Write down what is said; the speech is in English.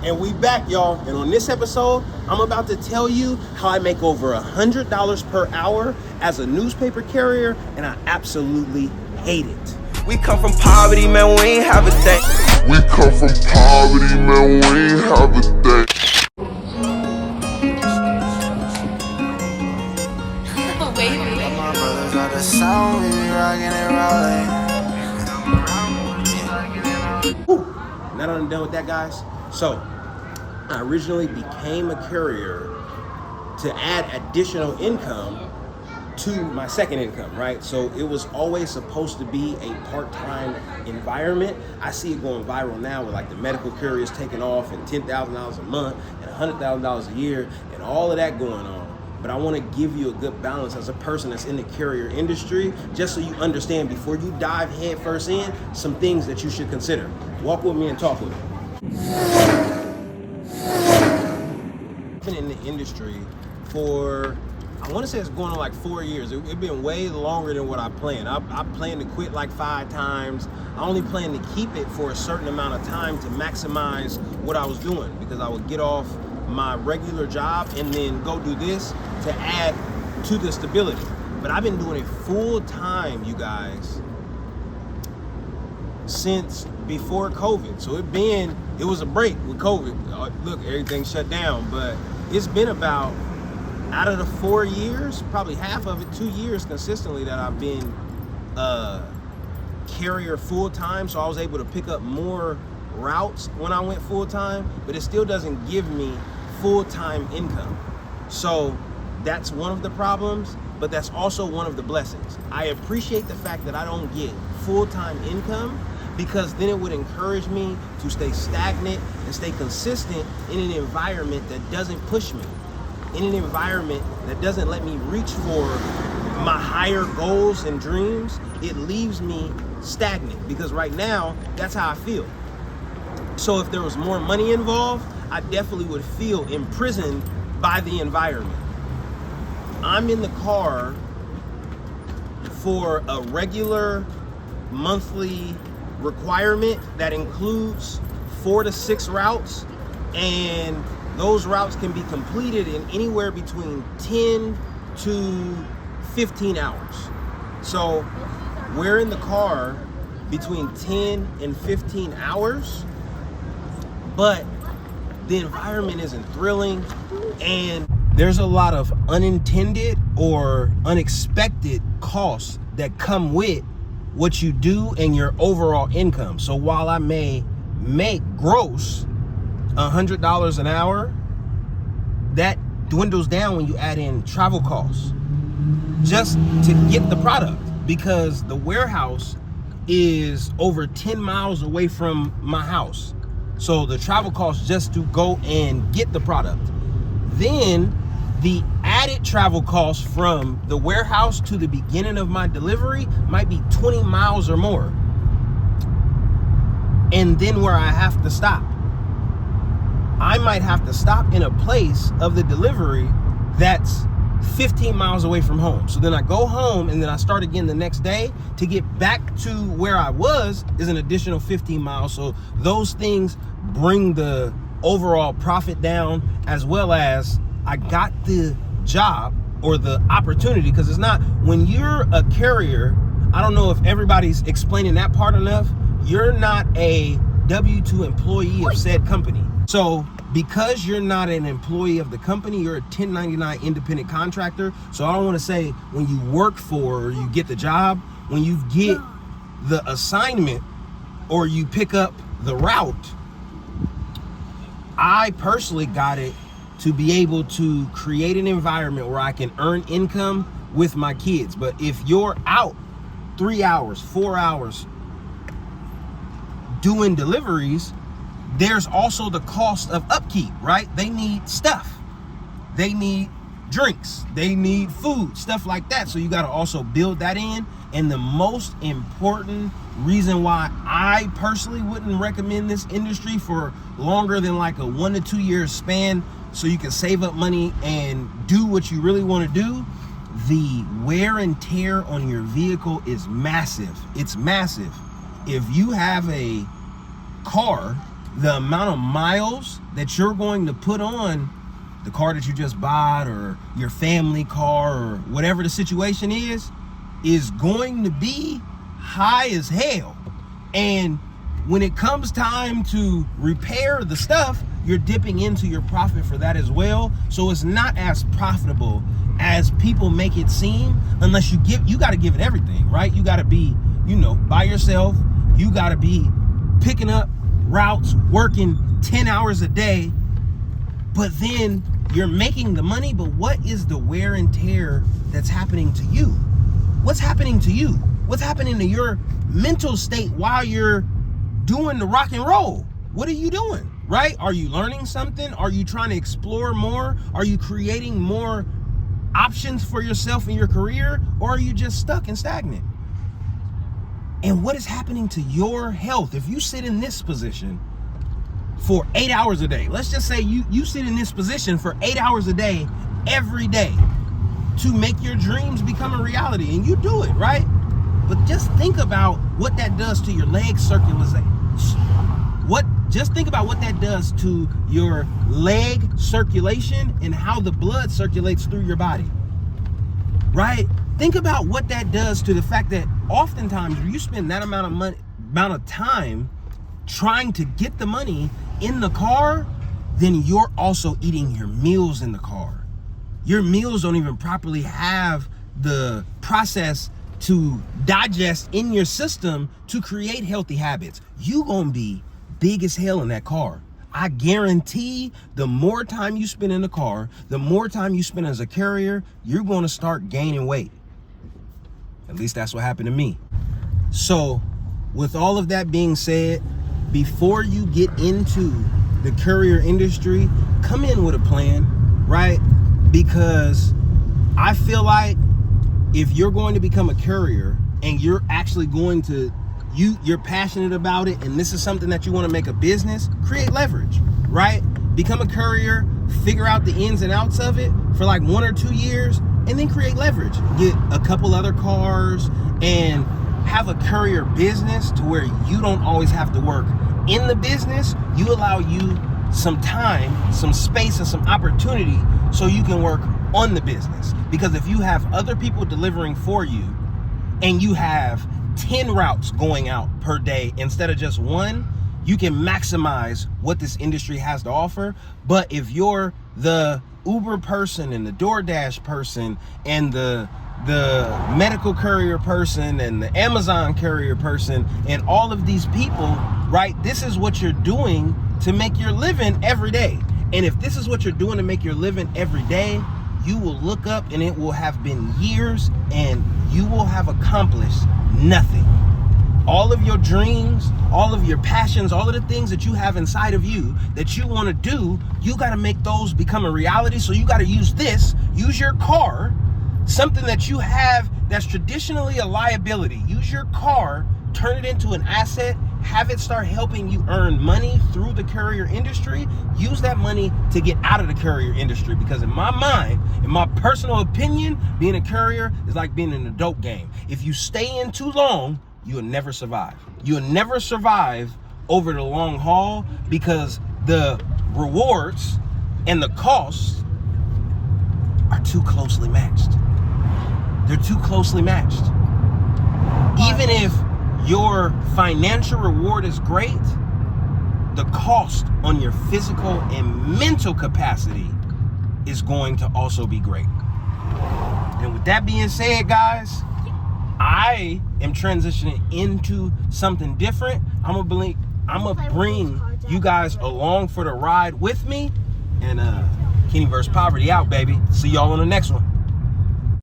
And we back, y'all. And on this episode, I'm about to tell you how I make over $100 per hour as a newspaper carrier, and I absolutely hate it. We come from poverty, man, we ain't have a thing. We come from poverty, man, we ain't have a thing. My brothers got the sound, we be rocking and rolling. Whew. Now that I'm done with that, guys. So, I originally became a carrier to add additional income to my second income, right? So it was always supposed to be a part-time environment. I see it going viral now with like the medical carriers taking off and $10,000 a month and $100,000 a year and all of that going on. But I want to give you a good balance as a person that's in the carrier industry, just so you understand before you dive headfirst in, some things that you should consider. Walk with me and talk with me. I've been in the industry for, I want to say it's going on like 4 years. It's been way longer than what I planned. I planned to quit like 5 times. I only planned to keep it for a certain amount of time to maximize what I was doing, because I would get off my regular job and then go do this to add to the stability. But I've been doing it full time, you guys, since before COVID. So it was a break with COVID. Look, everything shut down, but it's been about, out of the 4 years, probably half of it, 2 years consistently that I've been carrier full time. So I was able to pick up more routes when I went full time, but it still doesn't give me full-time income. So that's one of the problems, but that's also one of the blessings. I appreciate the fact that I don't get full-time income, because then it would encourage me to stay stagnant and stay consistent in an environment that doesn't push me, in an environment that doesn't let me reach for my higher goals and dreams. It leaves me stagnant, because right now, that's how I feel. So if there was more money involved, I definitely would feel imprisoned by the environment. I'm in the car for a regular monthly requirement that includes 4 to 6 routes, and those routes can be completed in anywhere between 10 to 15 hours. So we're in the car between 10 and 15 hours, but the environment isn't thrilling, and there's a lot of unintended or unexpected costs that come with what you do and your overall income. So while I may make gross $100 an hour, that dwindles down when you add in travel costs just to get the product, because the warehouse is over 10 miles away from my house. So the travel costs just to go and get the product. Then the added travel costs from the warehouse to the beginning of my delivery might be 20 miles or more. And then where I have to stop, I might have to stop in a place of the delivery that's 15 miles away from home. So then I go home and then I start again the next day. To get back to where I was is an additional 15 miles. So those things bring the overall profit down, as well as I got the job or the opportunity. Because it's not, when you're a carrier, I don't know if everybody's explaining that part enough, you're not a W-2 employee of said company. So because you're not an employee of the company, you're a 1099 independent contractor. So I don't want to say when you work for or you get the job, when you get the assignment or you pick up the route, I personally got it to be able to create an environment where I can earn income with my kids. But if you're out 3 hours, 4 hours doing deliveries, there's also the cost of upkeep, right? They need stuff. They need drinks. They need food, stuff like that. So you got to also build that in. And the most important reason why I personally wouldn't recommend this industry for longer than like a 1 to 2 year span, so you can save up money and do what you really want to do, the wear and tear on your vehicle is massive. It's massive. If you have a car the amount of miles that you're going to put on the car that you just bought, or your family car, or whatever the situation is going to be high as hell. And when it comes time to repair the stuff, you're dipping into your profit for that as well. So it's not as profitable as people make it seem, unless you got to give it everything, right? You got to be, by yourself. You got to be picking up routes, working 10 hours a day, but then you're making the money. But what is the wear and tear that's happening to you? What's happening to you? What's happening to your mental state while you're doing the rock and roll? What are you doing, right? Are you learning something? Are you trying to explore more? Are you creating more options for yourself in your career? Or are you just stuck and stagnant? And what is happening to your health? If you sit in this position for 8 hours a day, let's just say you sit in this position for 8 hours a day, every day, to make your dreams become a reality, and you do it, right? But just think about what that does to your leg circulation. Just think about what that does to your leg circulation and how the blood circulates through your body, right? Think about what that does to the fact that oftentimes you spend that amount of time trying to get the money in the car, then you're also eating your meals in the car. Your meals don't even properly have the process to digest in your system to create healthy habits. You gonna be big as hell in that car. I guarantee the more time you spend in the car, the more time you spend as a carrier, you're gonna start gaining weight. At least that's what happened to me. So with all of that being said, before you get into the courier industry, come in with a plan, right? Because I feel like if you're going to become a courier and you're actually going to, you're passionate about it, and this is something that you want to make a business, create leverage, right? Become a courier, figure out the ins and outs of it for like 1 or 2 years, and then create leverage. Get a couple other cars and have a courier business to where you don't always have to work in the business. You allow you some time, some space, and some opportunity so you can work on the business. Because if you have other people delivering for you and you have 10 routes going out per day instead of just one, you can maximize what this industry has to offer. But if you're the Uber person and the DoorDash person and the medical courier person and the Amazon courier person and all of these people, right, this is what you're doing to make your living every day. And if this is what you're doing to make your living every day, you will look up and it will have been years and you will have accomplished nothing. All of your dreams, all of your passions, all of the things that you have inside of you that you want to do, you got to make those become a reality. So you got to use your car, something that you have that's traditionally a liability. Use your car, turn it into an asset, have it start helping you earn money through the courier industry. Use that money to get out of the courier industry, because in my mind, in my personal opinion, being a courier is like being in a dope game. If you stay in too long, you will never survive. You'll never survive over the long haul, because the rewards and the costs are too closely matched. They're too closely matched. Even if your financial reward is great, the cost on your physical and mental capacity is going to also be great. And with that being said, guys, I am transitioning into something different. I'm gonna bring you guys along for the ride with me. And Kenny vs. Poverty out, baby. See y'all on the next one.